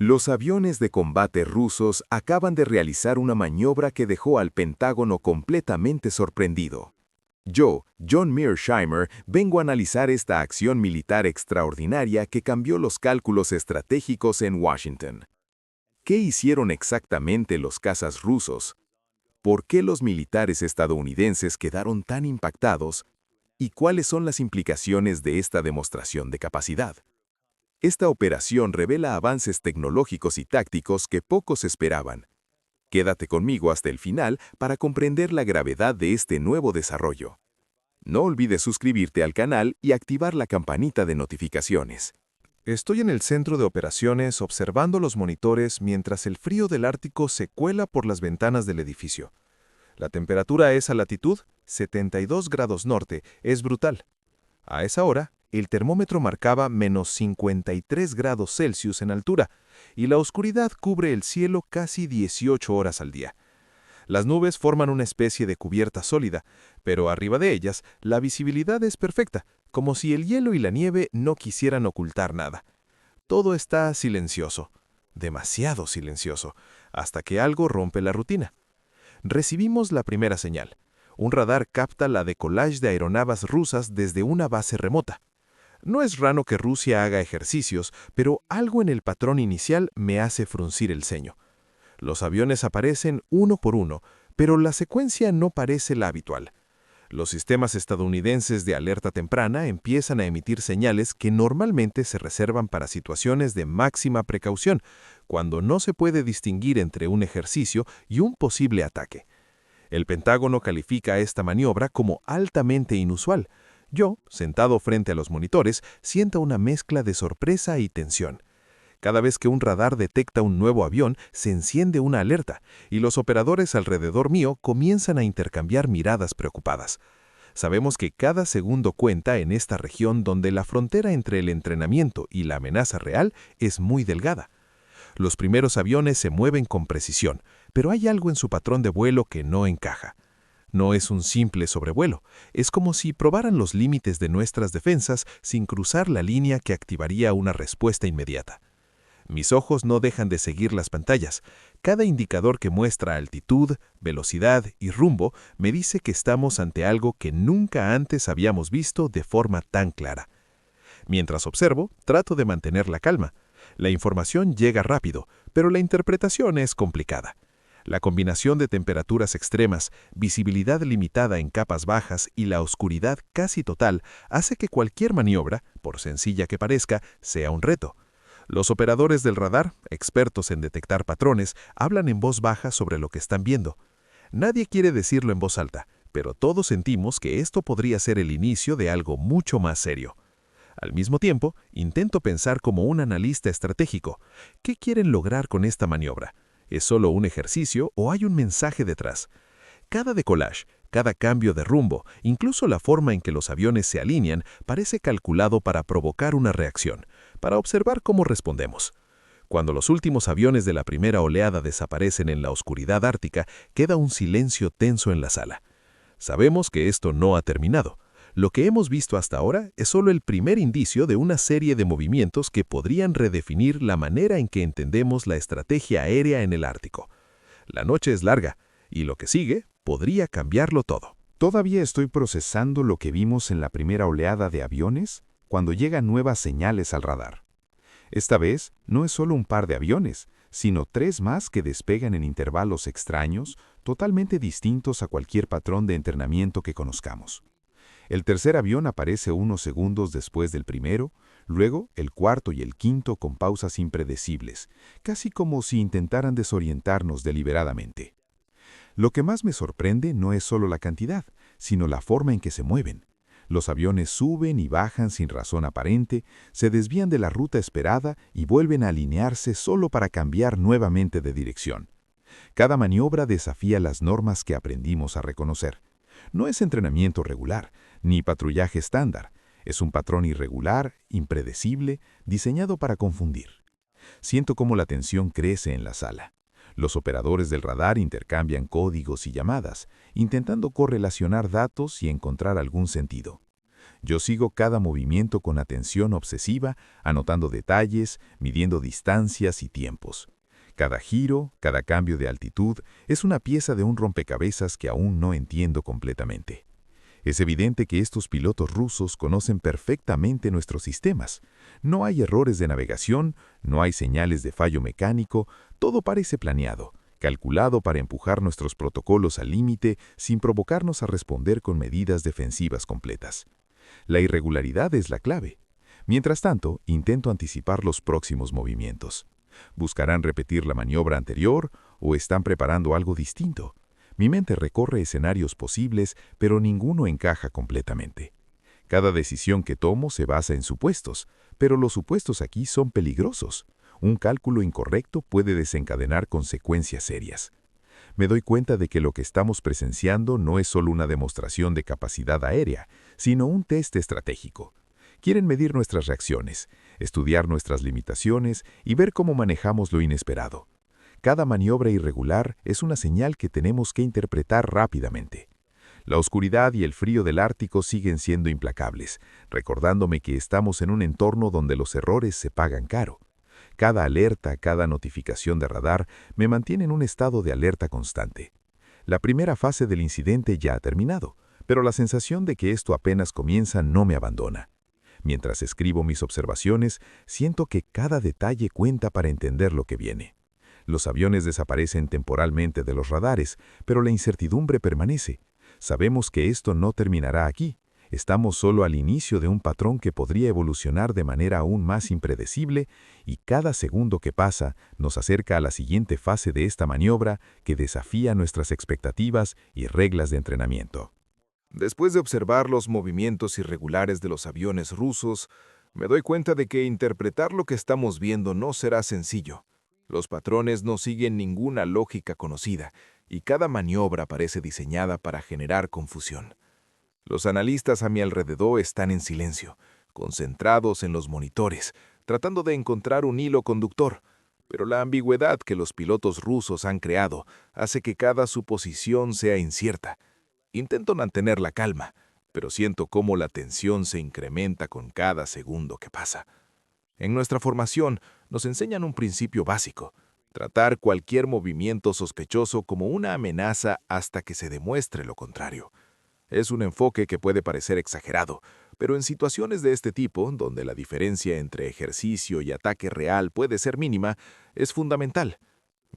Los aviones de combate rusos acaban de realizar una maniobra que dejó al Pentágono completamente sorprendido. Yo, John Mearsheimer, vengo a analizar esta acción militar extraordinaria que cambió los cálculos estratégicos en Washington. ¿Qué hicieron exactamente los cazas rusos? ¿Por qué los militares estadounidenses quedaron tan impactados? ¿Y cuáles son las implicaciones de esta demostración de capacidad? Esta operación revela avances tecnológicos y tácticos que pocos esperaban. Quédate conmigo hasta el final para comprender la gravedad de este nuevo desarrollo. No olvides suscribirte al canal y activar la campanita de notificaciones. Estoy en el centro de operaciones observando los monitores mientras el frío del Ártico se cuela por las ventanas del edificio. La temperatura a esa latitud, 72 grados norte, es brutal. A esa hora, el termómetro marcaba menos 53 grados Celsius en altura y la oscuridad cubre el cielo casi 18 horas al día. Las nubes forman una especie de cubierta sólida, pero arriba de ellas la visibilidad es perfecta, como si el hielo y la nieve no quisieran ocultar nada. Todo está silencioso, demasiado silencioso, hasta que algo rompe la rutina. Recibimos la primera señal. Un radar capta la decollage de aeronaves rusas desde una base remota. No es raro que Rusia haga ejercicios, pero algo en el patrón inicial me hace fruncir el ceño. Los aviones aparecen uno por uno, pero la secuencia no parece la habitual. Los sistemas estadounidenses de alerta temprana empiezan a emitir señales que normalmente se reservan para situaciones de máxima precaución, cuando no se puede distinguir entre un ejercicio y un posible ataque. El Pentágono califica esta maniobra como altamente inusual. Yo, sentado frente a los monitores, siento una mezcla de sorpresa y tensión. Cada vez que un radar detecta un nuevo avión, se enciende una alerta, y los operadores alrededor mío comienzan a intercambiar miradas preocupadas. Sabemos que cada segundo cuenta en esta región donde la frontera entre el entrenamiento y la amenaza real es muy delgada. Los primeros aviones se mueven con precisión, pero hay algo en su patrón de vuelo que no encaja. No es un simple sobrevuelo, es como si probaran los límites de nuestras defensas sin cruzar la línea que activaría una respuesta inmediata. Mis ojos no dejan de seguir las pantallas. Cada indicador que muestra altitud, velocidad y rumbo me dice que estamos ante algo que nunca antes habíamos visto de forma tan clara. Mientras observo, trato de mantener la calma. La información llega rápido, pero la interpretación es complicada. La combinación de temperaturas extremas, visibilidad limitada en capas bajas y la oscuridad casi total hace que cualquier maniobra, por sencilla que parezca, sea un reto. Los operadores del radar, expertos en detectar patrones, hablan en voz baja sobre lo que están viendo. Nadie quiere decirlo en voz alta, pero todos sentimos que esto podría ser el inicio de algo mucho más serio. Al mismo tiempo, intento pensar como un analista estratégico. ¿Qué quieren lograr con esta maniobra? ¿Es solo un ejercicio o hay un mensaje detrás? Cada decollage, cada cambio de rumbo, incluso la forma en que los aviones se alinean, parece calculado para provocar una reacción, para observar cómo respondemos. Cuando los últimos aviones de la primera oleada desaparecen en la oscuridad ártica, queda un silencio tenso en la sala. Sabemos que esto no ha terminado. Lo que hemos visto hasta ahora es solo el primer indicio de una serie de movimientos que podrían redefinir la manera en que entendemos la estrategia aérea en el Ártico. La noche es larga, y lo que sigue podría cambiarlo todo. Todavía estoy procesando lo que vimos en la primera oleada de aviones cuando llegan nuevas señales al radar. Esta vez no es solo un par de aviones, sino 3 más que despegan en intervalos extraños, totalmente distintos a cualquier patrón de entrenamiento que conozcamos. El tercer avión aparece unos segundos después del primero, luego el cuarto y el quinto con pausas impredecibles, casi como si intentaran desorientarnos deliberadamente. Lo que más me sorprende no es solo la cantidad, sino la forma en que se mueven. Los aviones suben y bajan sin razón aparente, se desvían de la ruta esperada y vuelven a alinearse solo para cambiar nuevamente de dirección. Cada maniobra desafía las normas que aprendimos a reconocer. No es entrenamiento regular, ni patrullaje estándar. Es un patrón irregular, impredecible, diseñado para confundir. Siento cómo la tensión crece en la sala. Los operadores del radar intercambian códigos y llamadas, intentando correlacionar datos y encontrar algún sentido. Yo sigo cada movimiento con atención obsesiva, anotando detalles, midiendo distancias y tiempos. Cada giro, cada cambio de altitud es una pieza de un rompecabezas que aún no entiendo completamente. Es evidente que estos pilotos rusos conocen perfectamente nuestros sistemas. No hay errores de navegación, no hay señales de fallo mecánico, todo parece planeado, calculado para empujar nuestros protocolos al límite sin provocarnos a responder con medidas defensivas completas. La irregularidad es la clave. Mientras tanto, intento anticipar los próximos movimientos. ¿Buscarán repetir la maniobra anterior o están preparando algo distinto? Mi mente recorre escenarios posibles, pero ninguno encaja completamente. Cada decisión que tomo se basa en supuestos, pero los supuestos aquí son peligrosos. Un cálculo incorrecto puede desencadenar consecuencias serias. Me doy cuenta de que lo que estamos presenciando no es solo una demostración de capacidad aérea, sino un test estratégico. Quieren medir nuestras reacciones, estudiar nuestras limitaciones y ver cómo manejamos lo inesperado. Cada maniobra irregular es una señal que tenemos que interpretar rápidamente. La oscuridad y el frío del Ártico siguen siendo implacables, recordándome que estamos en un entorno donde los errores se pagan caro. Cada alerta, cada notificación de radar me mantiene en un estado de alerta constante. La primera fase del incidente ya ha terminado, pero la sensación de que esto apenas comienza no me abandona. Mientras escribo mis observaciones, siento que cada detalle cuenta para entender lo que viene. Los aviones desaparecen temporalmente de los radares, pero la incertidumbre permanece. Sabemos que esto no terminará aquí. Estamos solo al inicio de un patrón que podría evolucionar de manera aún más impredecible y cada segundo que pasa nos acerca a la siguiente fase de esta maniobra que desafía nuestras expectativas y reglas de entrenamiento. Después de observar los movimientos irregulares de los aviones rusos, me doy cuenta de que interpretar lo que estamos viendo no será sencillo. Los patrones no siguen ninguna lógica conocida, y cada maniobra parece diseñada para generar confusión. Los analistas a mi alrededor están en silencio, concentrados en los monitores, tratando de encontrar un hilo conductor, pero la ambigüedad que los pilotos rusos han creado hace que cada suposición sea incierta. Intento mantener la calma, pero siento cómo la tensión se incrementa con cada segundo que pasa. En nuestra formación nos enseñan un principio básico: tratar cualquier movimiento sospechoso como una amenaza hasta que se demuestre lo contrario. Es un enfoque que puede parecer exagerado, pero en situaciones de este tipo, donde la diferencia entre ejercicio y ataque real puede ser mínima, es fundamental.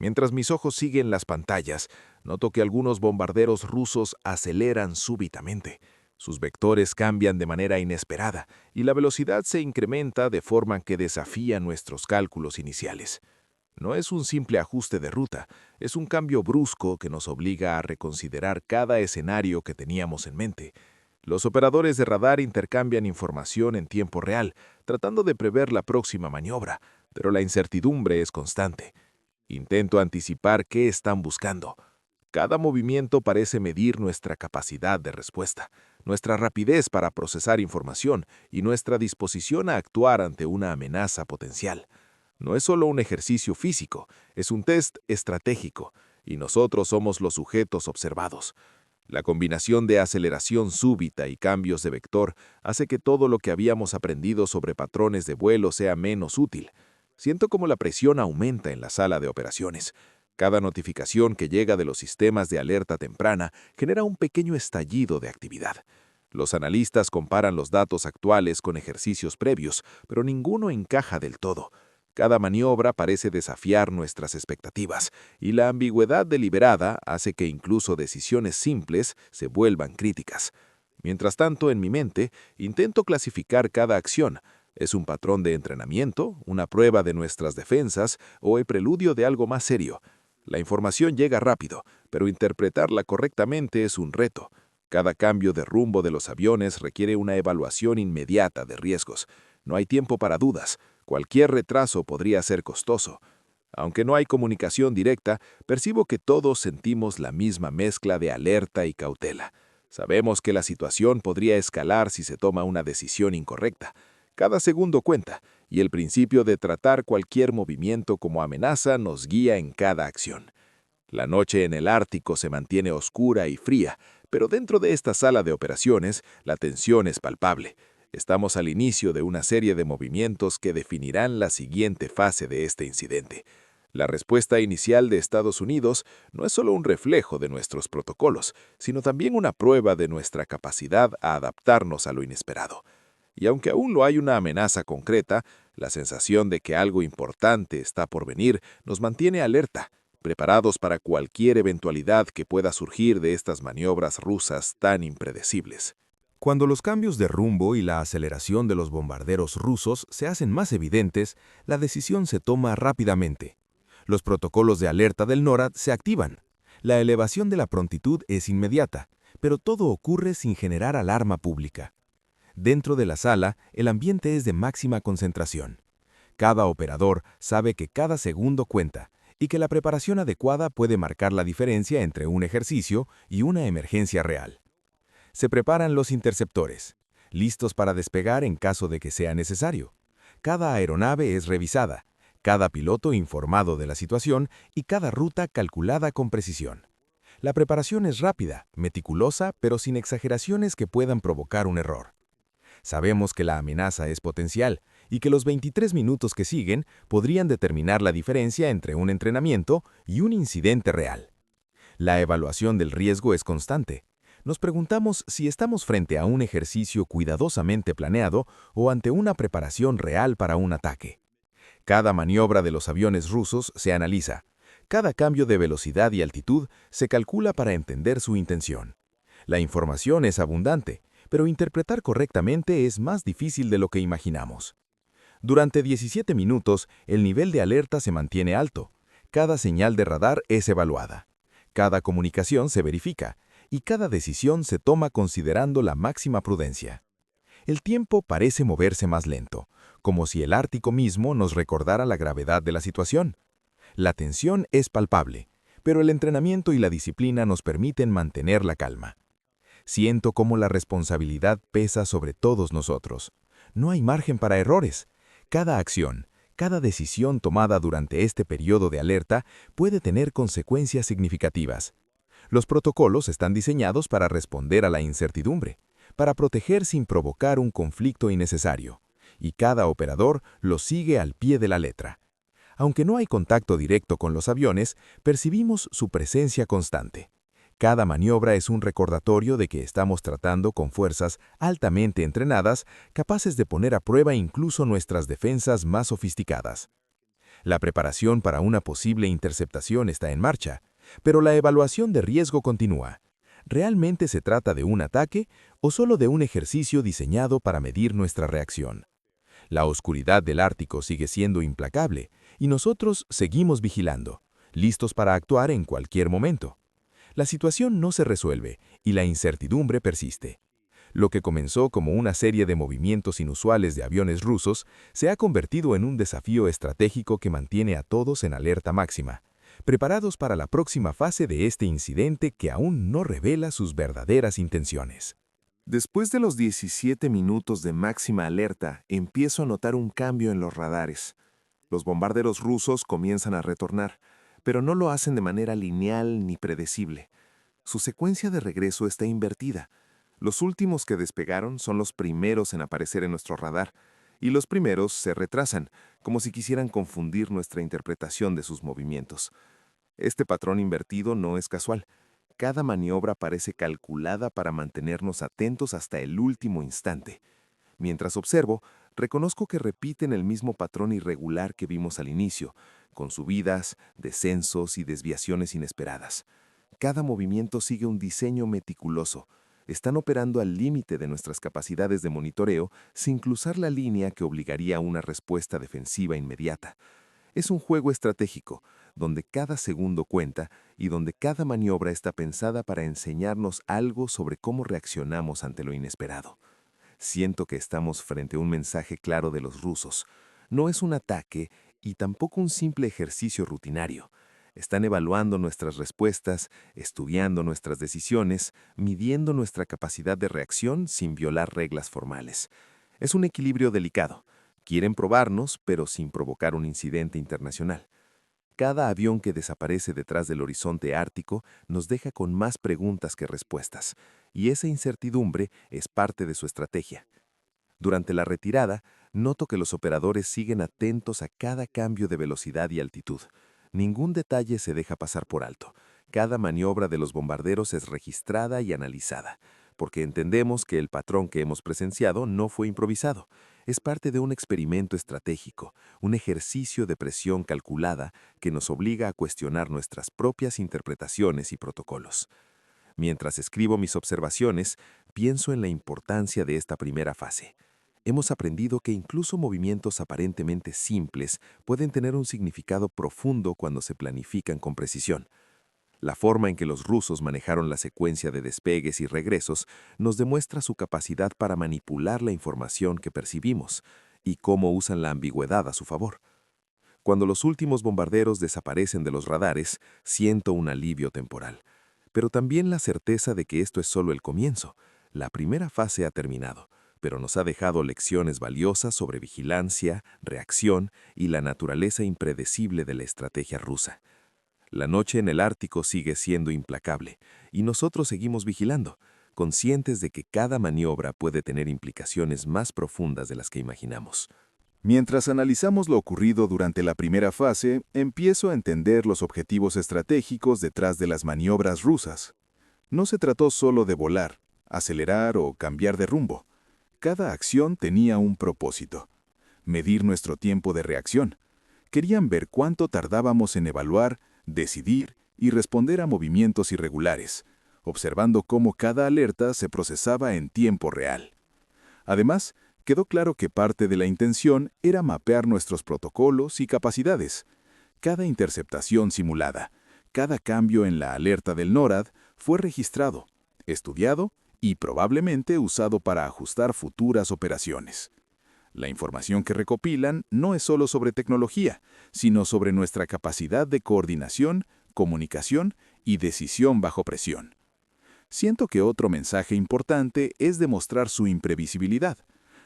Mientras mis ojos siguen las pantallas, noto que algunos bombarderos rusos aceleran súbitamente. Sus vectores cambian de manera inesperada y la velocidad se incrementa de forma que desafía nuestros cálculos iniciales. No es un simple ajuste de ruta, es un cambio brusco que nos obliga a reconsiderar cada escenario que teníamos en mente. Los operadores de radar intercambian información en tiempo real, tratando de prever la próxima maniobra, pero la incertidumbre es constante. Intento anticipar qué están buscando. Cada movimiento parece medir nuestra capacidad de respuesta, nuestra rapidez para procesar información y nuestra disposición a actuar ante una amenaza potencial. No es solo un ejercicio físico, es un test estratégico, y nosotros somos los sujetos observados. La combinación de aceleración súbita y cambios de vector hace que todo lo que habíamos aprendido sobre patrones de vuelo sea menos útil. Siento como la presión aumenta en la sala de operaciones. Cada notificación que llega de los sistemas de alerta temprana genera un pequeño estallido de actividad. Los analistas comparan los datos actuales con ejercicios previos, pero ninguno encaja del todo. Cada maniobra parece desafiar nuestras expectativas, y la ambigüedad deliberada hace que incluso decisiones simples se vuelvan críticas. Mientras tanto, en mi mente, intento clasificar cada acción. ¿Es un patrón de entrenamiento, una prueba de nuestras defensas o el preludio de algo más serio? La información llega rápido, pero interpretarla correctamente es un reto. Cada cambio de rumbo de los aviones requiere una evaluación inmediata de riesgos. No hay tiempo para dudas. Cualquier retraso podría ser costoso. Aunque no hay comunicación directa, percibo que todos sentimos la misma mezcla de alerta y cautela. Sabemos que la situación podría escalar si se toma una decisión incorrecta. Cada segundo cuenta, y el principio de tratar cualquier movimiento como amenaza nos guía en cada acción. La noche en el Ártico se mantiene oscura y fría, Pero dentro de esta sala de operaciones, la tensión es palpable. Estamos al inicio de una serie de movimientos que definirán la siguiente fase de este incidente. La respuesta inicial de Estados Unidos no es solo un reflejo de nuestros protocolos, sino también una prueba de nuestra capacidad a adaptarnos a lo inesperado. Y aunque aún no hay una amenaza concreta, la sensación de que algo importante está por venir nos mantiene alerta, preparados para cualquier eventualidad que pueda surgir de estas maniobras rusas tan impredecibles. Cuando los cambios de rumbo y la aceleración de los bombarderos rusos se hacen más evidentes, la decisión se toma rápidamente. Los protocolos de alerta del NORAD se activan. La elevación de la prontitud es inmediata, pero todo ocurre sin generar alarma pública. Dentro de la sala, el ambiente es de máxima concentración. Cada operador sabe que cada segundo cuenta y que la preparación adecuada puede marcar la diferencia entre un ejercicio y una emergencia real. Se preparan los interceptores, listos para despegar en caso de que sea necesario. Cada aeronave es revisada, cada piloto informado de la situación y cada ruta calculada con precisión. La preparación es rápida, meticulosa, pero sin exageraciones que puedan provocar un error. Sabemos que la amenaza es potencial y que los 23 minutos que siguen podrían determinar la diferencia entre un entrenamiento y un incidente real. La evaluación del riesgo es constante. Nos preguntamos si estamos frente a un ejercicio cuidadosamente planeado o ante una preparación real para un ataque. Cada maniobra de los aviones rusos se analiza. Cada cambio de velocidad y altitud se calcula para entender su intención. La información es abundante, pero interpretar correctamente es más difícil de lo que imaginamos. Durante 17 minutos, el nivel de alerta se mantiene alto. Cada señal de radar es evaluada. Cada comunicación se verifica y cada decisión se toma considerando la máxima prudencia. El tiempo parece moverse más lento, como si el Ártico mismo nos recordara la gravedad de la situación. La tensión es palpable, pero el entrenamiento y la disciplina nos permiten mantener la calma. Siento cómo la responsabilidad pesa sobre todos nosotros. No hay margen para errores. Cada acción, cada decisión tomada durante este periodo de alerta puede tener consecuencias significativas. Los protocolos están diseñados para responder a la incertidumbre, para proteger sin provocar un conflicto innecesario, y cada operador los sigue al pie de la letra. Aunque no hay contacto directo con los aviones, percibimos su presencia constante. Cada maniobra es un recordatorio de que estamos tratando con fuerzas altamente entrenadas, capaces de poner a prueba incluso nuestras defensas más sofisticadas. La preparación para una posible interceptación está en marcha, pero la evaluación de riesgo continúa. ¿Realmente se trata de un ataque o solo de un ejercicio diseñado para medir nuestra reacción? La oscuridad del Ártico sigue siendo implacable y nosotros seguimos vigilando, listos para actuar en cualquier momento. La situación no se resuelve y la incertidumbre persiste. Lo que comenzó como una serie de movimientos inusuales de aviones rusos se ha convertido en un desafío estratégico que mantiene a todos en alerta máxima, preparados para la próxima fase de este incidente que aún no revela sus verdaderas intenciones. Después de los 17 minutos de máxima alerta, empiezo a notar un cambio en los radares. Los bombarderos rusos comienzan a retornar, pero no lo hacen de manera lineal ni predecible. Su secuencia de regreso está invertida. Los últimos que despegaron son los primeros en aparecer en nuestro radar, y los primeros se retrasan, como si quisieran confundir nuestra interpretación de sus movimientos. Este patrón invertido no es casual. Cada maniobra parece calculada para mantenernos atentos hasta el último instante. Mientras observo, reconozco que repiten el mismo patrón irregular que vimos al inicio, con subidas, descensos y desviaciones inesperadas. Cada movimiento sigue un diseño meticuloso. Están operando al límite de nuestras capacidades de monitoreo sin cruzar la línea que obligaría a una respuesta defensiva inmediata. Es un juego estratégico, donde cada segundo cuenta y donde cada maniobra está pensada para enseñarnos algo sobre cómo reaccionamos ante lo inesperado. Siento que estamos frente a un mensaje claro de los rusos. No es un ataque y tampoco un simple ejercicio rutinario. Están evaluando nuestras respuestas, estudiando nuestras decisiones, midiendo nuestra capacidad de reacción sin violar reglas formales. Es un equilibrio delicado. Quieren probarnos, pero sin provocar un incidente internacional. Cada avión que desaparece detrás del horizonte ártico nos deja con más preguntas que respuestas, y esa incertidumbre es parte de su estrategia. Durante la retirada, noto que los operadores siguen atentos a cada cambio de velocidad y altitud. Ningún detalle se deja pasar por alto. Cada maniobra de los bombarderos es registrada y analizada, porque entendemos que el patrón que hemos presenciado no fue improvisado. Es parte de un experimento estratégico, un ejercicio de presión calculada que nos obliga a cuestionar nuestras propias interpretaciones y protocolos. Mientras escribo mis observaciones, pienso en la importancia de esta primera fase. Hemos aprendido que incluso movimientos aparentemente simples pueden tener un significado profundo cuando se planifican con precisión. La forma en que los rusos manejaron la secuencia de despegues y regresos nos demuestra su capacidad para manipular la información que percibimos y cómo usan la ambigüedad a su favor. Cuando los últimos bombarderos desaparecen de los radares, siento un alivio temporal, pero también la certeza de que esto es solo el comienzo. La primera fase ha terminado, pero nos ha dejado lecciones valiosas sobre vigilancia, reacción y la naturaleza impredecible de la estrategia rusa. La noche en el Ártico sigue siendo implacable, y nosotros seguimos vigilando, conscientes de que cada maniobra puede tener implicaciones más profundas de las que imaginamos. Mientras analizamos lo ocurrido durante la primera fase, empiezo a entender los objetivos estratégicos detrás de las maniobras rusas. No se trató solo de volar, acelerar o cambiar de rumbo. Cada acción tenía un propósito: medir nuestro tiempo de reacción. Querían ver cuánto tardábamos en evaluar, decidir y responder a movimientos irregulares, observando cómo cada alerta se procesaba en tiempo real. Además, quedó claro que parte de la intención era mapear nuestros protocolos y capacidades. Cada interceptación simulada, cada cambio en la alerta del NORAD fue registrado, estudiado y probablemente usado para ajustar futuras operaciones. La información que recopilan no es solo sobre tecnología, sino sobre nuestra capacidad de coordinación, comunicación y decisión bajo presión. Siento que otro mensaje importante es demostrar su imprevisibilidad.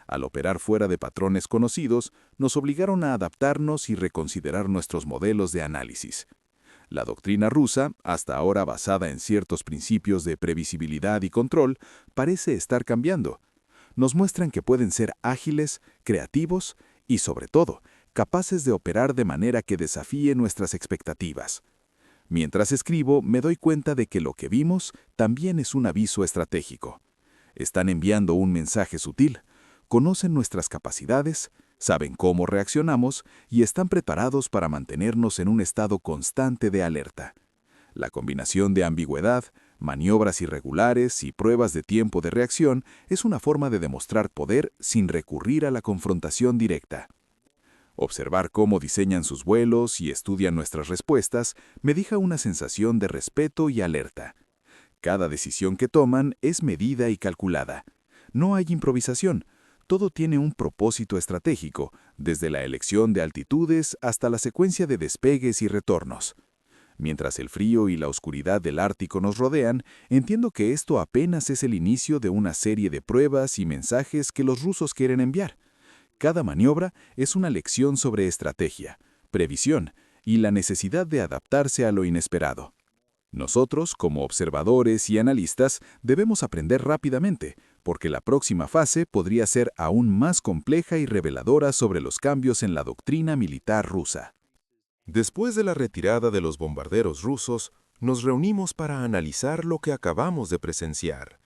Al operar fuera de patrones conocidos, nos obligaron a adaptarnos y reconsiderar nuestros modelos de análisis. La doctrina rusa, hasta ahora basada en ciertos principios de previsibilidad y control, parece estar cambiando. Nos muestran que pueden ser ágiles, creativos y, sobre todo, capaces de operar de manera que desafíe nuestras expectativas. Mientras escribo, me doy cuenta de que lo que vimos también es un aviso estratégico. Están enviando un mensaje sutil. Conocen nuestras capacidades, saben cómo reaccionamos y están preparados para mantenernos en un estado constante de alerta. La combinación de ambigüedad, maniobras irregulares y pruebas de tiempo de reacción es una forma de demostrar poder sin recurrir a la confrontación directa. Observar cómo diseñan sus vuelos y estudian nuestras respuestas me deja una sensación de respeto y alerta. Cada decisión que toman es medida y calculada. No hay improvisación. Todo tiene un propósito estratégico, desde la elección de altitudes hasta la secuencia de despegues y retornos. Mientras el frío y la oscuridad del Ártico nos rodean, entiendo que esto apenas es el inicio de una serie de pruebas y mensajes que los rusos quieren enviar. Cada maniobra es una lección sobre estrategia, previsión y la necesidad de adaptarse a lo inesperado. Nosotros, como observadores y analistas, debemos aprender rápidamente, porque la próxima fase podría ser aún más compleja y reveladora sobre los cambios en la doctrina militar rusa. Después de la retirada de los bombarderos rusos, nos reunimos para analizar lo que acabamos de presenciar.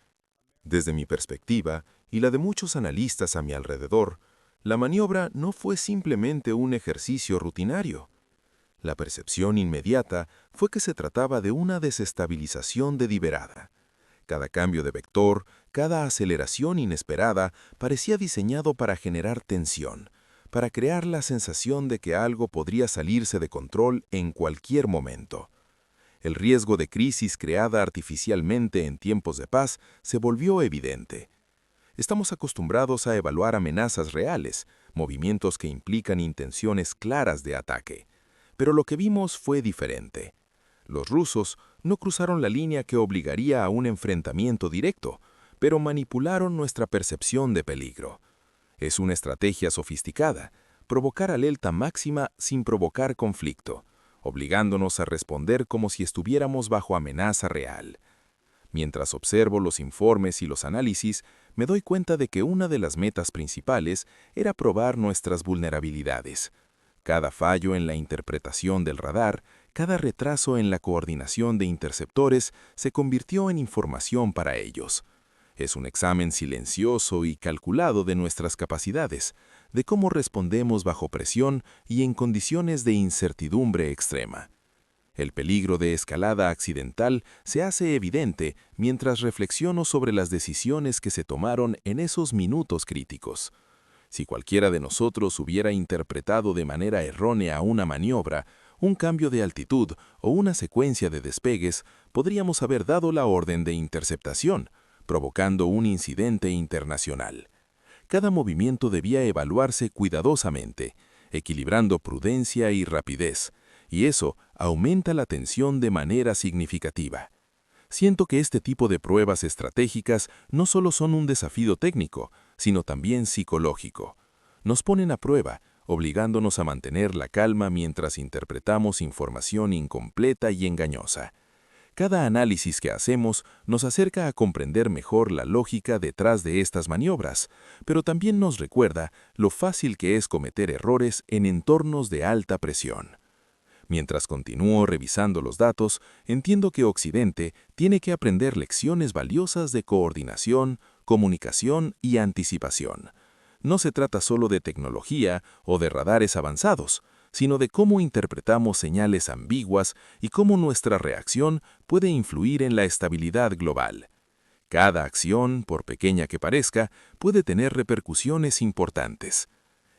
Desde mi perspectiva, y la de muchos analistas a mi alrededor, la maniobra no fue simplemente un ejercicio rutinario. La percepción inmediata fue que se trataba de una desestabilización deliberada. Cada cambio de vector, cada aceleración inesperada parecía diseñado para generar tensión, para crear la sensación de que algo podría salirse de control en cualquier momento. El riesgo de crisis creada artificialmente en tiempos de paz se volvió evidente. Estamos acostumbrados a evaluar amenazas reales, movimientos que implican intenciones claras de ataque. Pero lo que vimos fue diferente. Los rusos no cruzaron la línea que obligaría a un enfrentamiento directo, pero manipularon nuestra percepción de peligro. Es una estrategia sofisticada, provocar alerta máxima sin provocar conflicto, obligándonos a responder como si estuviéramos bajo amenaza real. Mientras observo los informes y los análisis, me doy cuenta de que una de las metas principales era probar nuestras vulnerabilidades. Cada fallo en la interpretación del radar, cada retraso en la coordinación de interceptores se convirtió en información para ellos. Es un examen silencioso y calculado de nuestras capacidades, de cómo respondemos bajo presión y en condiciones de incertidumbre extrema. El peligro de escalada accidental se hace evidente mientras reflexiono sobre las decisiones que se tomaron en esos minutos críticos. Si cualquiera de nosotros hubiera interpretado de manera errónea una maniobra, un cambio de altitud o una secuencia de despegues, podríamos haber dado la orden de interceptación, provocando un incidente internacional. Cada movimiento debía evaluarse cuidadosamente, equilibrando prudencia y rapidez, y eso aumenta la tensión de manera significativa. Siento que este tipo de pruebas estratégicas no solo son un desafío técnico, sino también psicológico. Nos ponen a prueba, obligándonos a mantener la calma mientras interpretamos información incompleta y engañosa. Cada análisis que hacemos nos acerca a comprender mejor la lógica detrás de estas maniobras, pero también nos recuerda lo fácil que es cometer errores en entornos de alta presión. Mientras continúo revisando los datos, entiendo que Occidente tiene que aprender lecciones valiosas de coordinación, comunicación y anticipación. No se trata solo de tecnología o de radares avanzados, sino de cómo interpretamos señales ambiguas y cómo nuestra reacción puede influir en la estabilidad global. Cada acción, por pequeña que parezca, puede tener repercusiones importantes.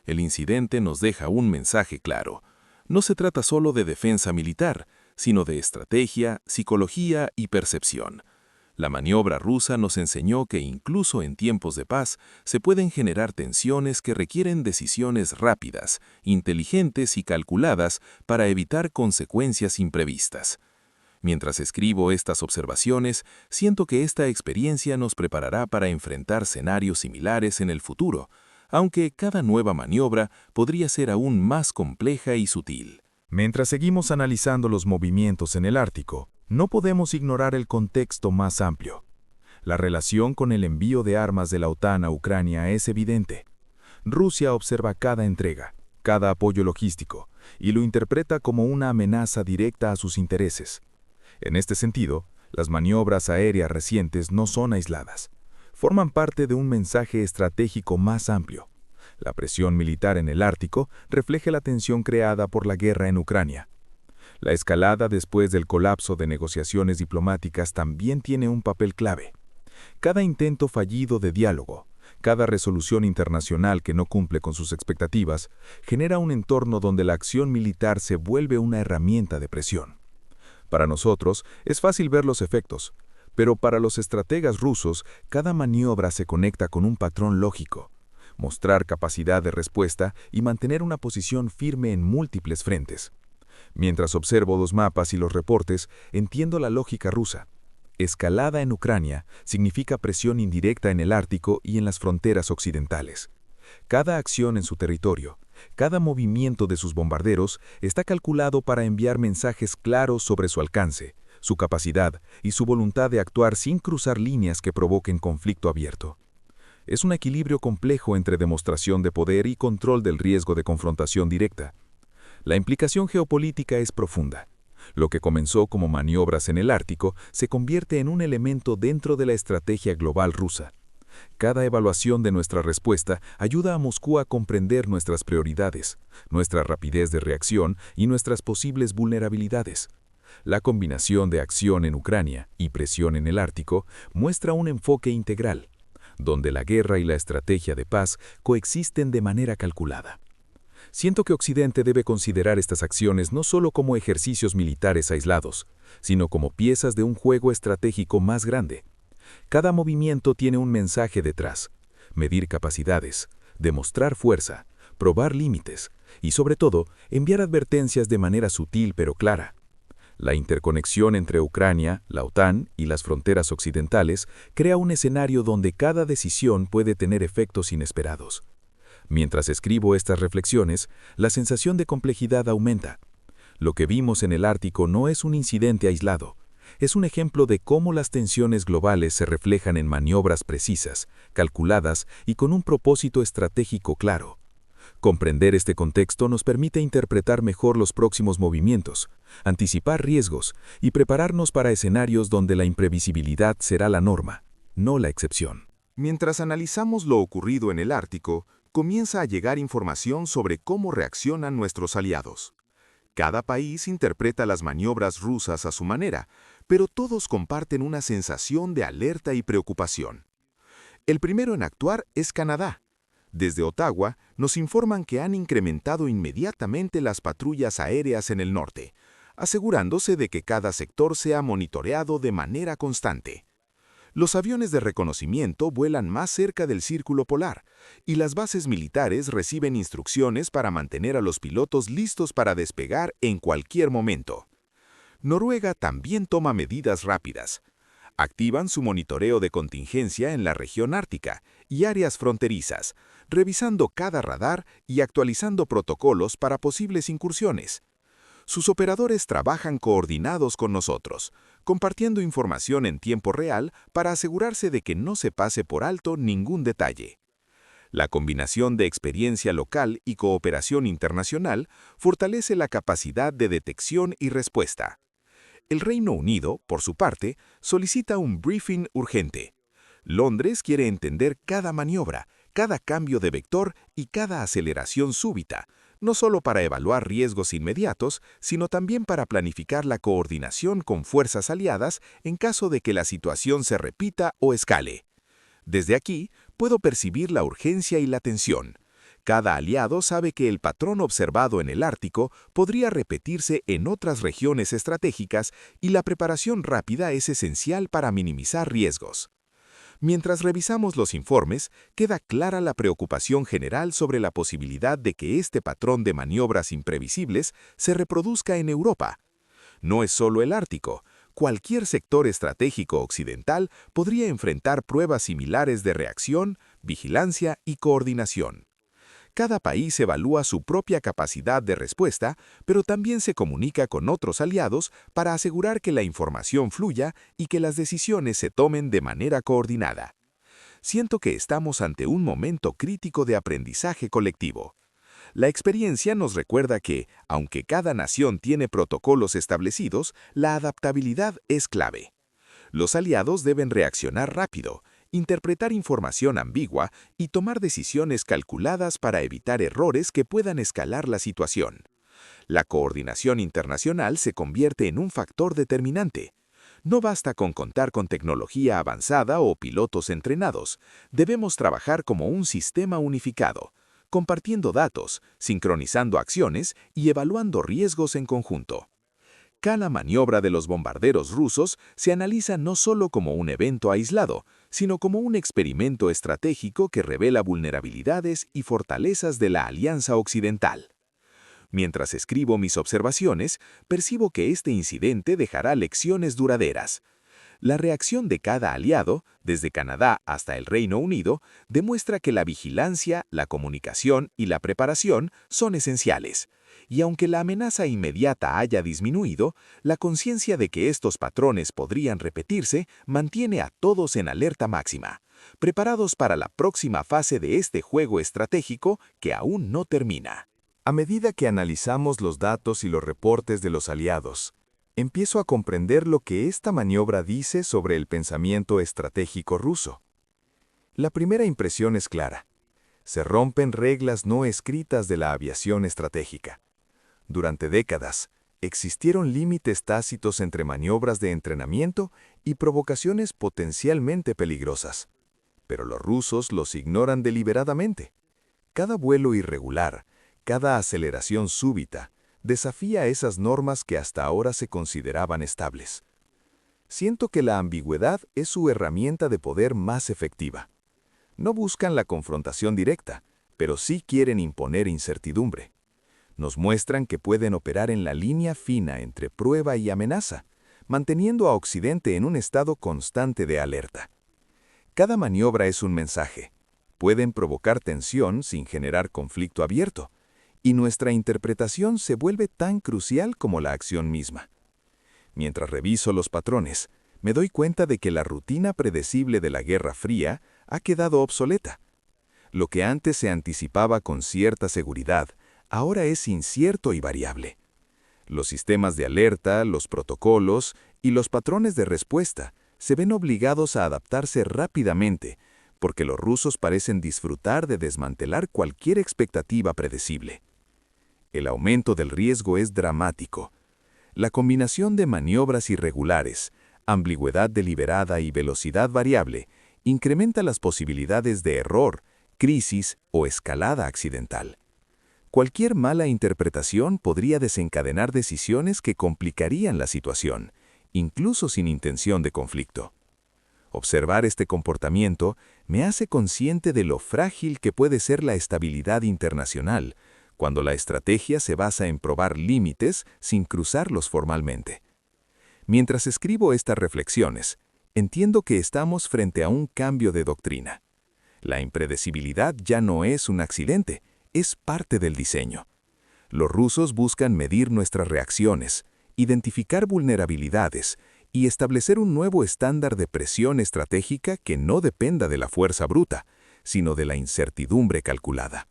El incidente nos deja un mensaje claro. No se trata solo de defensa militar, sino de estrategia, psicología y percepción. La maniobra rusa nos enseñó que incluso en tiempos de paz se pueden generar tensiones que requieren decisiones rápidas, inteligentes y calculadas para evitar consecuencias imprevistas. Mientras escribo estas observaciones, siento que esta experiencia nos preparará para enfrentar escenarios similares en el futuro, aunque cada nueva maniobra podría ser aún más compleja y sutil. Mientras seguimos analizando los movimientos en el Ártico, no podemos ignorar el contexto más amplio. La relación con el envío de armas de la OTAN a Ucrania es evidente. Rusia observa cada entrega, cada apoyo logístico, y lo interpreta como una amenaza directa a sus intereses. En este sentido, las maniobras aéreas recientes no son aisladas. Forman parte de un mensaje estratégico más amplio. La presión militar en el Ártico refleja la tensión creada por la guerra en Ucrania. La escalada después del colapso de negociaciones diplomáticas también tiene un papel clave. Cada intento fallido de diálogo, cada resolución internacional que no cumple con sus expectativas, genera un entorno donde la acción militar se vuelve una herramienta de presión. Para nosotros es fácil ver los efectos, pero para los estrategas rusos, cada maniobra se conecta con un patrón lógico: mostrar capacidad de respuesta y mantener una posición firme en múltiples frentes. Mientras observo los mapas y los reportes, entiendo la lógica rusa. Escalada en Ucrania significa presión indirecta en el Ártico y en las fronteras occidentales. Cada acción en su territorio, cada movimiento de sus bombarderos está calculado para enviar mensajes claros sobre su alcance, su capacidad y su voluntad de actuar sin cruzar líneas que provoquen conflicto abierto. Es un equilibrio complejo entre demostración de poder y control del riesgo de confrontación directa. La implicación geopolítica es profunda. Lo que comenzó como maniobras en el Ártico se convierte en un elemento dentro de la estrategia global rusa. Cada evaluación de nuestra respuesta ayuda a Moscú a comprender nuestras prioridades, nuestra rapidez de reacción y nuestras posibles vulnerabilidades. La combinación de acción en Ucrania y presión en el Ártico muestra un enfoque integral, donde la guerra y la estrategia de paz coexisten de manera calculada. Siento que Occidente debe considerar estas acciones no solo como ejercicios militares aislados, sino como piezas de un juego estratégico más grande. Cada movimiento tiene un mensaje detrás: medir capacidades, demostrar fuerza, probar límites y, sobre todo, enviar advertencias de manera sutil pero clara. La interconexión entre Ucrania, la OTAN y las fronteras occidentales crea un escenario donde cada decisión puede tener efectos inesperados. Mientras escribo estas reflexiones, la sensación de complejidad aumenta. Lo que vimos en el Ártico no es un incidente aislado. Es un ejemplo de cómo las tensiones globales se reflejan en maniobras precisas, calculadas y con un propósito estratégico claro. Comprender este contexto nos permite interpretar mejor los próximos movimientos, anticipar riesgos y prepararnos para escenarios donde la imprevisibilidad será la norma, no la excepción. Mientras analizamos lo ocurrido en el Ártico, comienza a llegar información sobre cómo reaccionan nuestros aliados. Cada país interpreta las maniobras rusas a su manera, pero todos comparten una sensación de alerta y preocupación. El primero en actuar es Canadá. Desde Ottawa nos informan que han incrementado inmediatamente las patrullas aéreas en el norte, asegurándose de que cada sector sea monitoreado de manera constante. Los aviones de reconocimiento vuelan más cerca del círculo polar, y las bases militares reciben instrucciones para mantener a los pilotos listos para despegar en cualquier momento. Noruega también toma medidas rápidas. Activan su monitoreo de contingencia en la región ártica y áreas fronterizas, revisando cada radar y actualizando protocolos para posibles incursiones. Sus operadores trabajan coordinados con nosotros, compartiendo información en tiempo real para asegurarse de que no se pase por alto ningún detalle. La combinación de experiencia local y cooperación internacional fortalece la capacidad de detección y respuesta. El Reino Unido, por su parte, solicita un briefing urgente. Londres quiere entender cada maniobra, cada cambio de vector y cada aceleración súbita, no solo para evaluar riesgos inmediatos, sino también para planificar la coordinación con fuerzas aliadas en caso de que la situación se repita o escale. Desde aquí, puedo percibir la urgencia y la tensión. Cada aliado sabe que el patrón observado en el Ártico podría repetirse en otras regiones estratégicas y la preparación rápida es esencial para minimizar riesgos. Mientras revisamos los informes, queda clara la preocupación general sobre la posibilidad de que este patrón de maniobras imprevisibles se reproduzca en Europa. No es solo el Ártico. Cualquier sector estratégico occidental podría enfrentar pruebas similares de reacción, vigilancia y coordinación. Cada país evalúa su propia capacidad de respuesta, pero también se comunica con otros aliados para asegurar que la información fluya y que las decisiones se tomen de manera coordinada. Siento que estamos ante un momento crítico de aprendizaje colectivo. La experiencia nos recuerda que, aunque cada nación tiene protocolos establecidos, la adaptabilidad es clave. Los aliados deben reaccionar rápido, interpretar información ambigua y tomar decisiones calculadas para evitar errores que puedan escalar la situación. La coordinación internacional se convierte en un factor determinante. No basta con contar con tecnología avanzada o pilotos entrenados. Debemos trabajar como un sistema unificado, compartiendo datos, sincronizando acciones y evaluando riesgos en conjunto. Cada maniobra de los bombarderos rusos se analiza no solo como un evento aislado, sino como un experimento estratégico que revela vulnerabilidades y fortalezas de la Alianza Occidental. Mientras escribo mis observaciones, percibo que este incidente dejará lecciones duraderas. La reacción de cada aliado, desde Canadá hasta el Reino Unido, demuestra que la vigilancia, la comunicación y la preparación son esenciales. Y aunque la amenaza inmediata haya disminuido, la conciencia de que estos patrones podrían repetirse mantiene a todos en alerta máxima, preparados para la próxima fase de este juego estratégico que aún no termina. A medida que analizamos los datos y los reportes de los aliados, empiezo a comprender lo que esta maniobra dice sobre el pensamiento estratégico ruso. La primera impresión es clara. Se rompen reglas no escritas de la aviación estratégica. Durante décadas, existieron límites tácitos entre maniobras de entrenamiento y provocaciones potencialmente peligrosas. Pero los rusos los ignoran deliberadamente. Cada vuelo irregular, cada aceleración súbita, desafía esas normas que hasta ahora se consideraban estables. Siento que la ambigüedad es su herramienta de poder más efectiva. No buscan la confrontación directa, pero sí quieren imponer incertidumbre. Nos muestran que pueden operar en la línea fina entre prueba y amenaza, manteniendo a Occidente en un estado constante de alerta. Cada maniobra es un mensaje. Pueden provocar tensión sin generar conflicto abierto, y nuestra interpretación se vuelve tan crucial como la acción misma. Mientras reviso los patrones, me doy cuenta de que la rutina predecible de la Guerra Fría ha quedado obsoleta. Lo que antes se anticipaba con cierta seguridad, ahora es incierto y variable. Los sistemas de alerta, los protocolos y los patrones de respuesta se ven obligados a adaptarse rápidamente, porque los rusos parecen disfrutar de desmantelar cualquier expectativa predecible. El aumento del riesgo es dramático. La combinación de maniobras irregulares, ambigüedad deliberada y velocidad variable incrementa las posibilidades de error, crisis o escalada accidental. Cualquier mala interpretación podría desencadenar decisiones que complicarían la situación, incluso sin intención de conflicto. Observar este comportamiento me hace consciente de lo frágil que puede ser la estabilidad internacional cuando la estrategia se basa en probar límites sin cruzarlos formalmente. Mientras escribo estas reflexiones, entiendo que estamos frente a un cambio de doctrina. La impredecibilidad ya no es un accidente, es parte del diseño. Los rusos buscan medir nuestras reacciones, identificar vulnerabilidades y establecer un nuevo estándar de presión estratégica que no dependa de la fuerza bruta, sino de la incertidumbre calculada.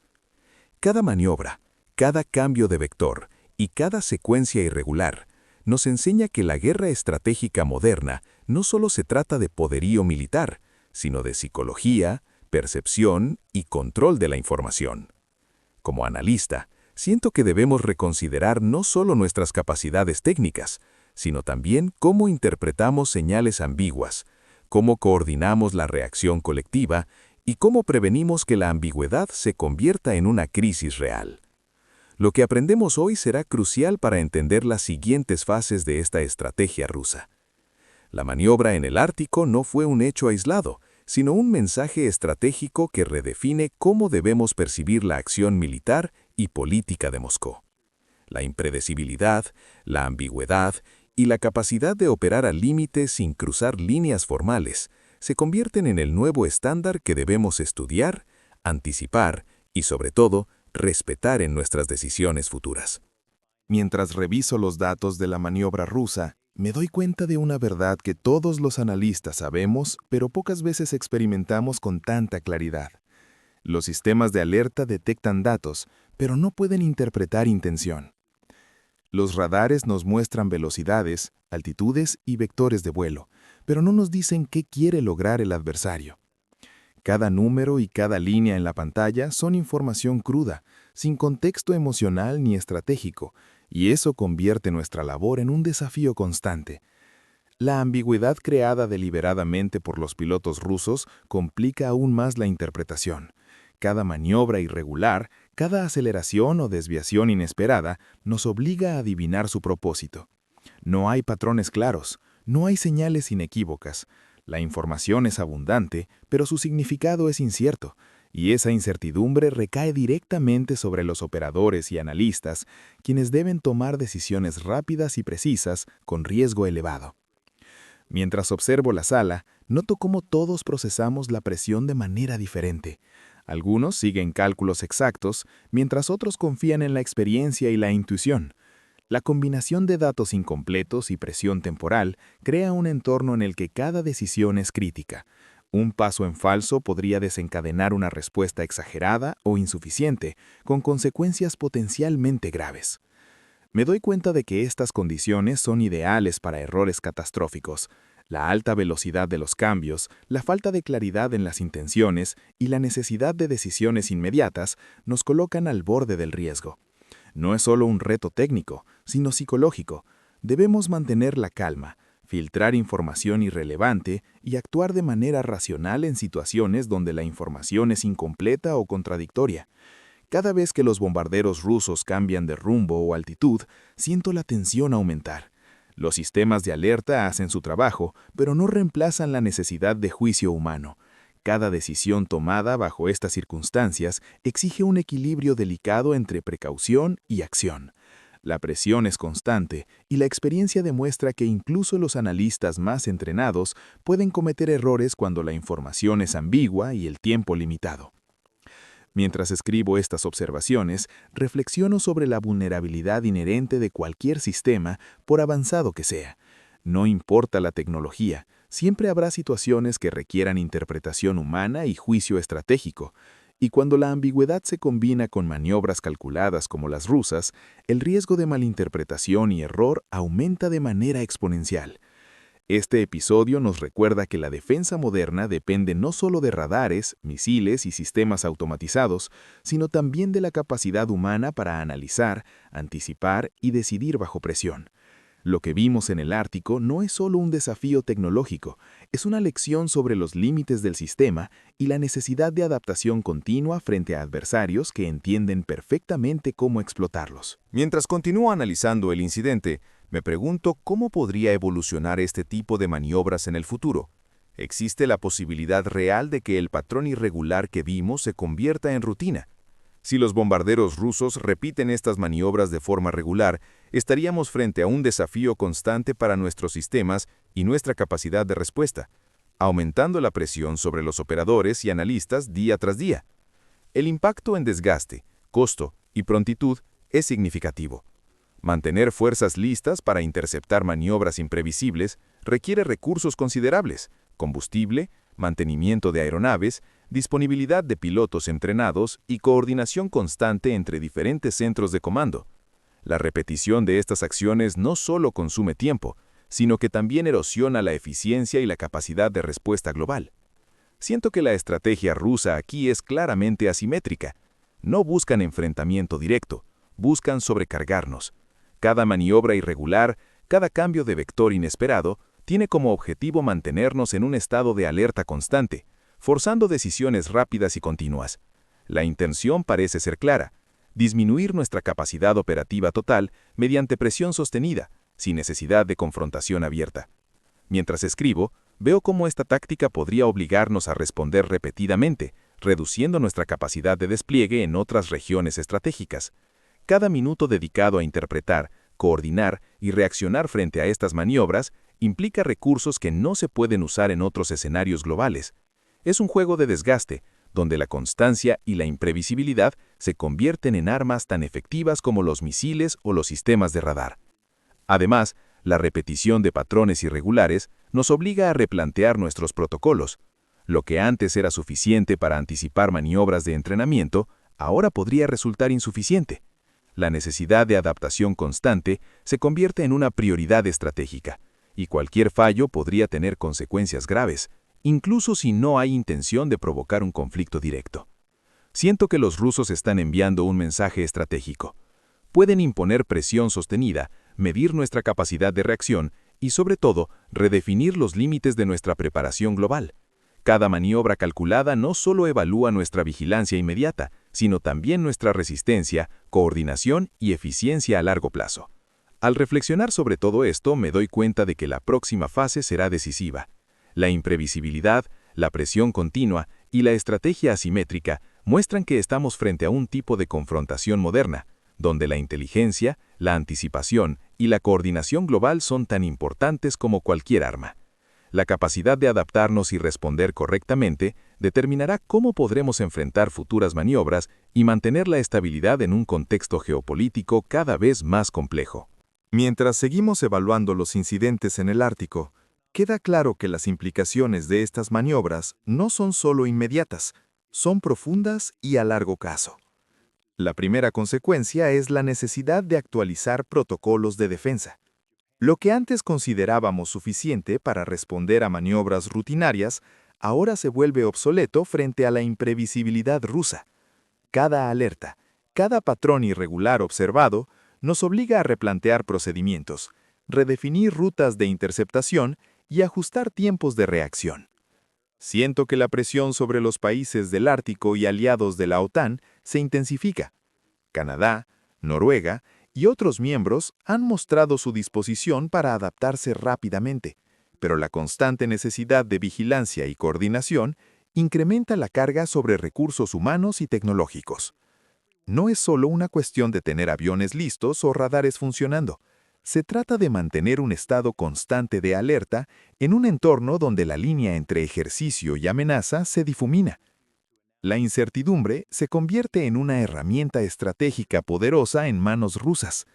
Cada maniobra, cada cambio de vector y cada secuencia irregular nos enseña que la guerra estratégica moderna no solo se trata de poderío militar, sino de psicología, percepción y control de la información. Como analista, siento que debemos reconsiderar no solo nuestras capacidades técnicas, sino también cómo interpretamos señales ambiguas, cómo coordinamos la reacción colectiva y cómo prevenimos que la ambigüedad se convierta en una crisis real. Lo que aprendemos hoy será crucial para entender las siguientes fases de esta estrategia rusa. La maniobra en el Ártico no fue un hecho aislado, sino un mensaje estratégico que redefine cómo debemos percibir la acción militar y política de Moscú. La impredecibilidad, la ambigüedad y la capacidad de operar al límite sin cruzar líneas formales se convierten en el nuevo estándar que debemos estudiar, anticipar y, sobre todo, respetar en nuestras decisiones futuras. Mientras reviso los datos de la maniobra rusa, me doy cuenta de una verdad que todos los analistas sabemos, pero pocas veces experimentamos con tanta claridad. Los sistemas de alerta detectan datos, pero no pueden interpretar intención. Los radares nos muestran velocidades, altitudes y vectores de vuelo, pero no nos dicen qué quiere lograr el adversario. Cada número y cada línea en la pantalla son información cruda, sin contexto emocional ni estratégico, y eso convierte nuestra labor en un desafío constante. La ambigüedad creada deliberadamente por los pilotos rusos complica aún más la interpretación. Cada maniobra irregular, cada aceleración o desviación inesperada nos obliga a adivinar su propósito. No hay patrones claros, no hay señales inequívocas. La información es abundante, pero su significado es incierto, y esa incertidumbre recae directamente sobre los operadores y analistas, quienes deben tomar decisiones rápidas y precisas con riesgo elevado. Mientras observo la sala, noto cómo todos procesamos la presión de manera diferente. Algunos siguen cálculos exactos, mientras otros confían en la experiencia y la intuición. La combinación de datos incompletos y presión temporal crea un entorno en el que cada decisión es crítica. Un paso en falso podría desencadenar una respuesta exagerada o insuficiente, con consecuencias potencialmente graves. Me doy cuenta de que estas condiciones son ideales para errores catastróficos. La alta velocidad de los cambios, la falta de claridad en las intenciones y la necesidad de decisiones inmediatas nos colocan al borde del riesgo. No es solo un reto técnico, sino psicológico. Debemos mantener la calma, filtrar información irrelevante y actuar de manera racional en situaciones donde la información es incompleta o contradictoria. Cada vez que los bombarderos rusos cambian de rumbo o altitud, siento la tensión aumentar. Los sistemas de alerta hacen su trabajo, pero no reemplazan la necesidad de juicio humano. Cada decisión tomada bajo estas circunstancias exige un equilibrio delicado entre precaución y acción. La presión es constante y la experiencia demuestra que incluso los analistas más entrenados pueden cometer errores cuando la información es ambigua y el tiempo limitado. Mientras escribo estas observaciones, reflexiono sobre la vulnerabilidad inherente de cualquier sistema, por avanzado que sea. No importa la tecnología, siempre habrá situaciones que requieran interpretación humana y juicio estratégico. Y cuando la ambigüedad se combina con maniobras calculadas como las rusas, el riesgo de malinterpretación y error aumenta de manera exponencial. Este episodio nos recuerda que la defensa moderna depende no solo de radares, misiles y sistemas automatizados, sino también de la capacidad humana para analizar, anticipar y decidir bajo presión. Lo que vimos en el Ártico no es solo un desafío tecnológico, es una lección sobre los límites del sistema y la necesidad de adaptación continua frente a adversarios que entienden perfectamente cómo explotarlos. Mientras continúo analizando el incidente, me pregunto cómo podría evolucionar este tipo de maniobras en el futuro. ¿Existe la posibilidad real de que el patrón irregular que vimos se convierta en rutina? Si los bombarderos rusos repiten estas maniobras de forma regular, estaríamos frente a un desafío constante para nuestros sistemas y nuestra capacidad de respuesta, aumentando la presión sobre los operadores y analistas día tras día. El impacto en desgaste, costo y prontitud es significativo. Mantener fuerzas listas para interceptar maniobras imprevisibles requiere recursos considerables: combustible, mantenimiento de aeronaves, disponibilidad de pilotos entrenados y coordinación constante entre diferentes centros de comando. La repetición de estas acciones no solo consume tiempo, sino que también erosiona la eficiencia y la capacidad de respuesta global. Siento que la estrategia rusa aquí es claramente asimétrica. No buscan enfrentamiento directo, buscan sobrecargarnos. Cada maniobra irregular, cada cambio de vector inesperado, tiene como objetivo mantenernos en un estado de alerta constante, forzando decisiones rápidas y continuas. La intención parece ser clara: disminuir nuestra capacidad operativa total mediante presión sostenida, sin necesidad de confrontación abierta. Mientras escribo, veo cómo esta táctica podría obligarnos a responder repetidamente, reduciendo nuestra capacidad de despliegue en otras regiones estratégicas. Cada minuto dedicado a interpretar, coordinar y reaccionar frente a estas maniobras implica recursos que no se pueden usar en otros escenarios globales. Es un juego de desgaste, donde la constancia y la imprevisibilidad se convierten en armas tan efectivas como los misiles o los sistemas de radar. Además, la repetición de patrones irregulares nos obliga a replantear nuestros protocolos. Lo que antes era suficiente para anticipar maniobras de entrenamiento, ahora podría resultar insuficiente. La necesidad de adaptación constante se convierte en una prioridad estratégica, y cualquier fallo podría tener consecuencias graves, incluso si no hay intención de provocar un conflicto directo. Siento que los rusos están enviando un mensaje estratégico. Pueden imponer presión sostenida, medir nuestra capacidad de reacción y, sobre todo, redefinir los límites de nuestra preparación global. Cada maniobra calculada no solo evalúa nuestra vigilancia inmediata, sino también nuestra resistencia, coordinación y eficiencia a largo plazo. Al reflexionar sobre todo esto, me doy cuenta de que la próxima fase será decisiva. La imprevisibilidad, la presión continua y la estrategia asimétrica muestran que estamos frente a un tipo de confrontación moderna, donde la inteligencia, la anticipación y la coordinación global son tan importantes como cualquier arma. La capacidad de adaptarnos y responder correctamente determinará cómo podremos enfrentar futuras maniobras y mantener la estabilidad en un contexto geopolítico cada vez más complejo. Mientras seguimos evaluando los incidentes en el Ártico, queda claro que las implicaciones de estas maniobras no son solo inmediatas, son profundas y a largo plazo. La primera consecuencia es la necesidad de actualizar protocolos de defensa. Lo que antes considerábamos suficiente para responder a maniobras rutinarias, ahora se vuelve obsoleto frente a la imprevisibilidad rusa. Cada alerta, cada patrón irregular observado, nos obliga a replantear procedimientos, redefinir rutas de interceptación y ajustar tiempos de reacción. Siento que la presión sobre los países del Ártico y aliados de la OTAN se intensifica. Canadá, Noruega y otros miembros han mostrado su disposición para adaptarse rápidamente, pero la constante necesidad de vigilancia y coordinación incrementa la carga sobre recursos humanos y tecnológicos. No es solo una cuestión de tener aviones listos o radares funcionando. Se trata de mantener un estado constante de alerta en un entorno donde la línea entre ejercicio y amenaza se difumina. La incertidumbre se convierte en una herramienta estratégica poderosa en manos rusas.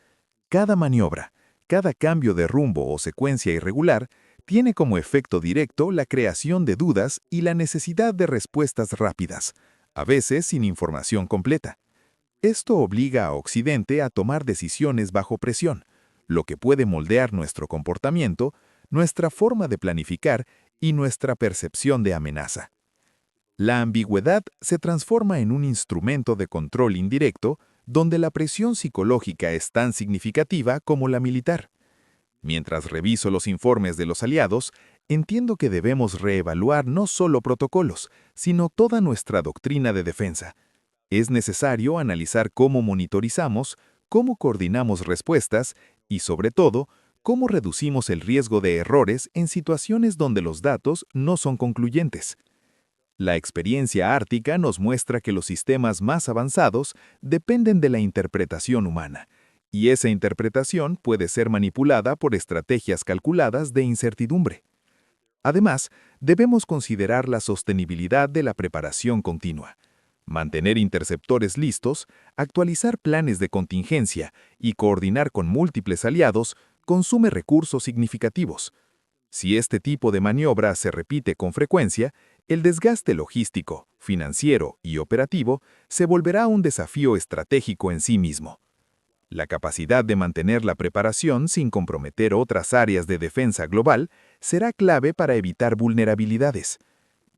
Cada maniobra, cada cambio de rumbo o secuencia irregular tiene como efecto directo la creación de dudas y la necesidad de respuestas rápidas, a veces sin información completa. Esto obliga a Occidente a tomar decisiones bajo presión, lo que puede moldear nuestro comportamiento, nuestra forma de planificar y nuestra percepción de amenaza. La ambigüedad se transforma en un instrumento de control indirecto donde la presión psicológica es tan significativa como la militar. Mientras reviso los informes de los aliados, entiendo que debemos reevaluar no solo protocolos, sino toda nuestra doctrina de defensa. Es necesario analizar cómo monitorizamos, cómo coordinamos respuestas y, sobre todo, cómo reducimos el riesgo de errores en situaciones donde los datos no son concluyentes. La experiencia ártica nos muestra que los sistemas más avanzados dependen de la interpretación humana, y esa interpretación puede ser manipulada por estrategias calculadas de incertidumbre. Además, debemos considerar la sostenibilidad de la preparación continua. Mantener interceptores listos, actualizar planes de contingencia y coordinar con múltiples aliados consume recursos significativos. Si este tipo de maniobra se repite con frecuencia, el desgaste logístico, financiero y operativo se volverá un desafío estratégico en sí mismo. La capacidad de mantener la preparación sin comprometer otras áreas de defensa global será clave para evitar vulnerabilidades.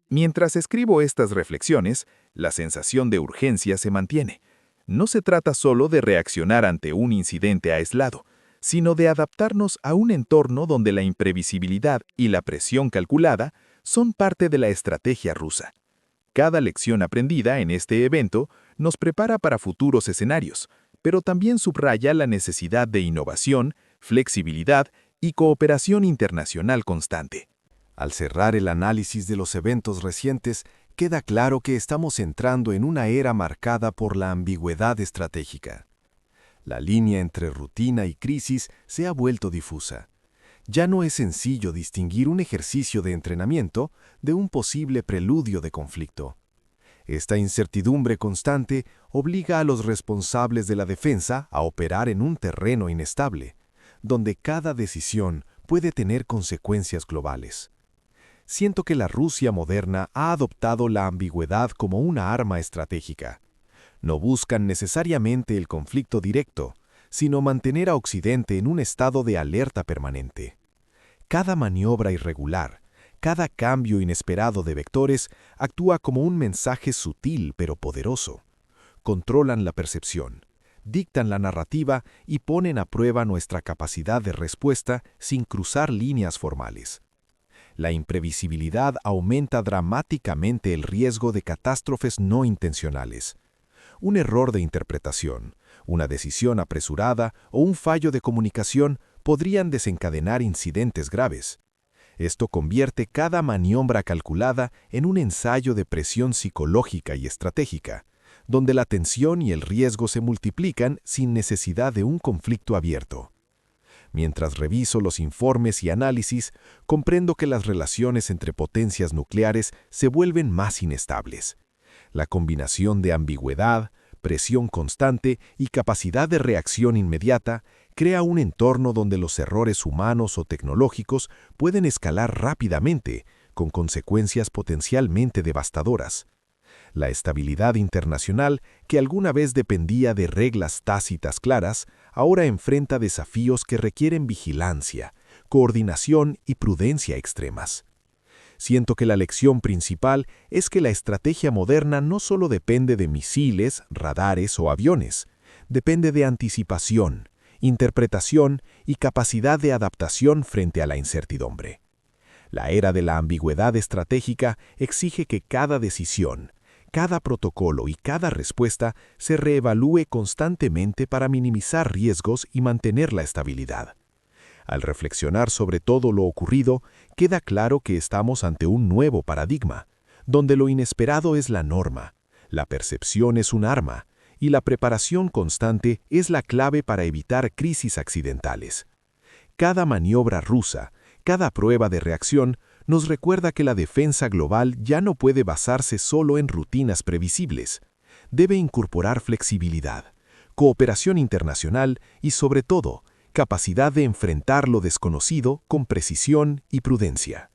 Mientras escribo estas reflexiones, la sensación de urgencia se mantiene. No se trata solo de reaccionar ante un incidente aislado, sino de adaptarnos a un entorno donde la imprevisibilidad y la presión calculada son parte de la estrategia rusa. Cada lección aprendida en este evento nos prepara para futuros escenarios, pero también subraya la necesidad de innovación, flexibilidad y cooperación internacional constante. Al cerrar el análisis de los eventos recientes, queda claro que estamos entrando en una era marcada por la ambigüedad estratégica. La línea entre rutina y crisis se ha vuelto difusa. Ya no es sencillo distinguir un ejercicio de entrenamiento de un posible preludio de conflicto. Esta incertidumbre constante obliga a los responsables de la defensa a operar en un terreno inestable, donde cada decisión puede tener consecuencias globales. Siento que la Rusia moderna ha adoptado la ambigüedad como una arma estratégica. No buscan necesariamente el conflicto directo, sino mantener a Occidente en un estado de alerta permanente. Cada maniobra irregular, cada cambio inesperado de vectores actúa como un mensaje sutil pero poderoso. Controlan la percepción, dictan la narrativa y ponen a prueba nuestra capacidad de respuesta sin cruzar líneas formales. La imprevisibilidad aumenta dramáticamente el riesgo de catástrofes no intencionales. Un error de interpretación, una decisión apresurada o un fallo de comunicación podrían desencadenar incidentes graves. Esto convierte cada maniobra calculada en un ensayo de presión psicológica y estratégica, donde la tensión y el riesgo se multiplican sin necesidad de un conflicto abierto. Mientras reviso los informes y análisis, comprendo que las relaciones entre potencias nucleares se vuelven más inestables. La combinación de ambigüedad, presión constante y capacidad de reacción inmediata crea un entorno donde los errores humanos o tecnológicos pueden escalar rápidamente, con consecuencias potencialmente devastadoras. La estabilidad internacional, que alguna vez dependía de reglas tácitas claras, ahora enfrenta desafíos que requieren vigilancia, coordinación y prudencia extremas. Siento que la lección principal es que la estrategia moderna no solo depende de misiles, radares o aviones, depende de anticipación, interpretación y capacidad de adaptación frente a la incertidumbre. La era de la ambigüedad estratégica exige que cada decisión, cada protocolo y cada respuesta se reevalúe constantemente para minimizar riesgos y mantener la estabilidad. Al reflexionar sobre todo lo ocurrido, queda claro que estamos ante un nuevo paradigma, donde lo inesperado es la norma, la percepción es un arma, y la preparación constante es la clave para evitar crisis accidentales. Cada maniobra rusa, cada prueba de reacción, nos recuerda que la defensa global ya no puede basarse solo en rutinas previsibles. Debe incorporar flexibilidad, cooperación internacional y, sobre todo, capacidad de enfrentar lo desconocido con precisión y prudencia.